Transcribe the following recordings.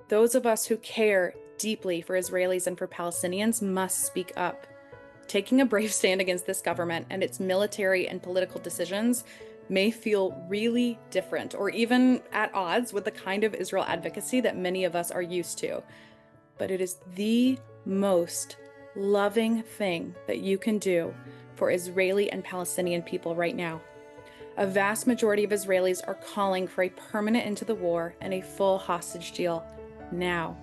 Those of us who care deeply for Israelis and for Palestinians must speak up. Taking a brave stand against this government and its military and political decisions may feel really different or even at odds with the kind of Israel advocacy that many of us are used to. But it is the most loving thing that you can do for Israeli and Palestinian people right now. A vast majority of Israelis are calling for a permanent end to the war and a full hostage deal now.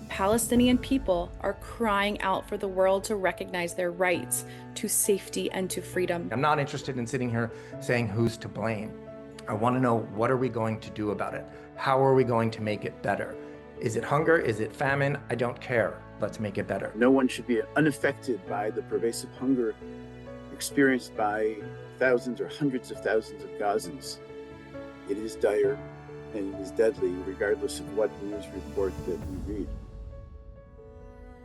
Palestinian people are crying out for the world to recognize their rights to safety and to freedom. I'm not interested in sitting here saying who's to blame. I want to know, what are we going to do about it? How are we going to make it better? Is it hunger? Is it famine? I don't care. Let's make it better. No one should be unaffected by the pervasive hunger experienced by thousands or hundreds of thousands of Gazans. It is dire and it is deadly, regardless of what news report that we read.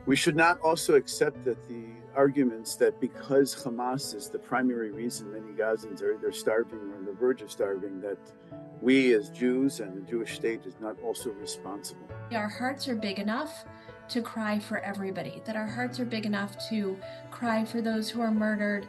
We should not also accept that the arguments that because Hamas is the primary reason many Gazans are either starving or on the verge of starving, that we as Jews and the Jewish state is not also responsible. Our hearts are big enough to cry for everybody, that our hearts are big enough to cry for those who are murdered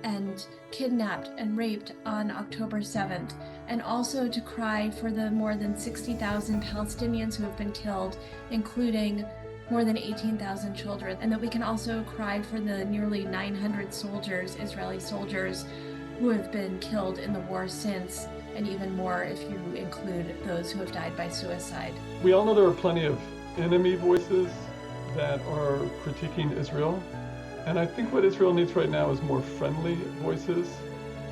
and kidnapped and raped on October 7th, and also to cry for the more than 60,000 Palestinians who have been killed, including more than 18,000 children, and that we can also cry for the nearly 900 soldiers, Israeli soldiers, who have been killed in the war since, and even more if you include those who have died by suicide. We all know there are plenty of enemy voices that are critiquing Israel, and I think what Israel needs right now is more friendly voices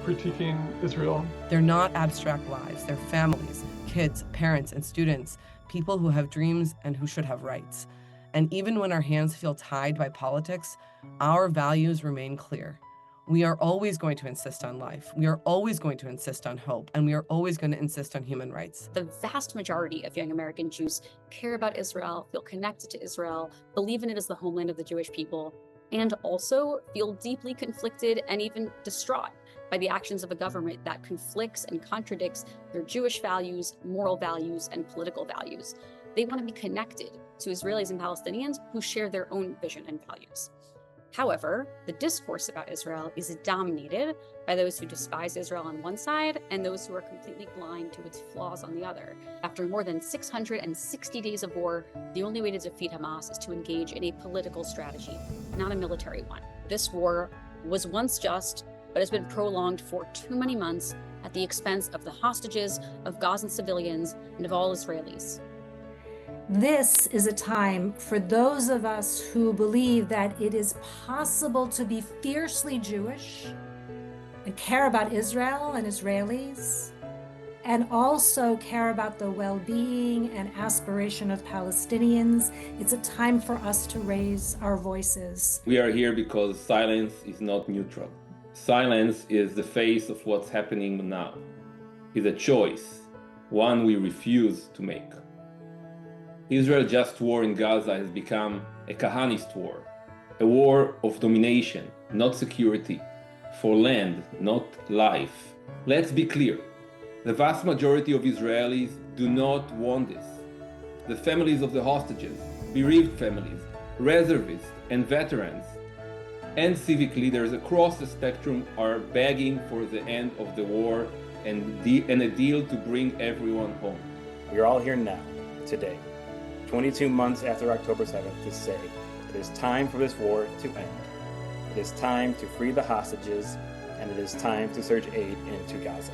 critiquing Israel. They're not abstract lives, they're families, kids, parents, and students, people who have dreams and who should have rights. And even when our hands feel tied by politics, our values remain clear. We are always going to insist on life. We are always going to insist on hope. And we are always going to insist on human rights. The vast majority of young American Jews care about Israel, feel connected to Israel, believe in it as the homeland of the Jewish people, and also feel deeply conflicted and even distraught by the actions of a government that conflicts and contradicts their Jewish values, moral values, and political values. They want to be connected to Israelis and Palestinians who share their own vision and values. However, the discourse about Israel is dominated by those who despise Israel on one side and those who are completely blind to its flaws on the other. After more than 660 days of war, the only way to defeat Hamas is to engage in a political strategy, not a military one. This war was once just, but has been prolonged for too many months at the expense of the hostages, of Gazan civilians, and of all Israelis. This is a time for those of us who believe that it is possible to be fiercely Jewish and care about Israel and Israelis, and also care about the well-being and aspiration of Palestinians. It's a time for us to raise our voices. We are here because silence is not neutral. Silence is the face of what's happening now. It's a choice, one we refuse to make. Israel's just war in Gaza has become a Kahanist war, a war of domination, not security, for land, not life. Let's be clear, the vast majority of Israelis do not want this. The families of the hostages, bereaved families, reservists, and veterans, and civic leaders across the spectrum are begging for the end of the war and a deal to bring everyone home. We are all here now, today, 22 months after October 7th, to say it is time for this war to end. It is time to free the hostages, and it is time to surge aid into Gaza.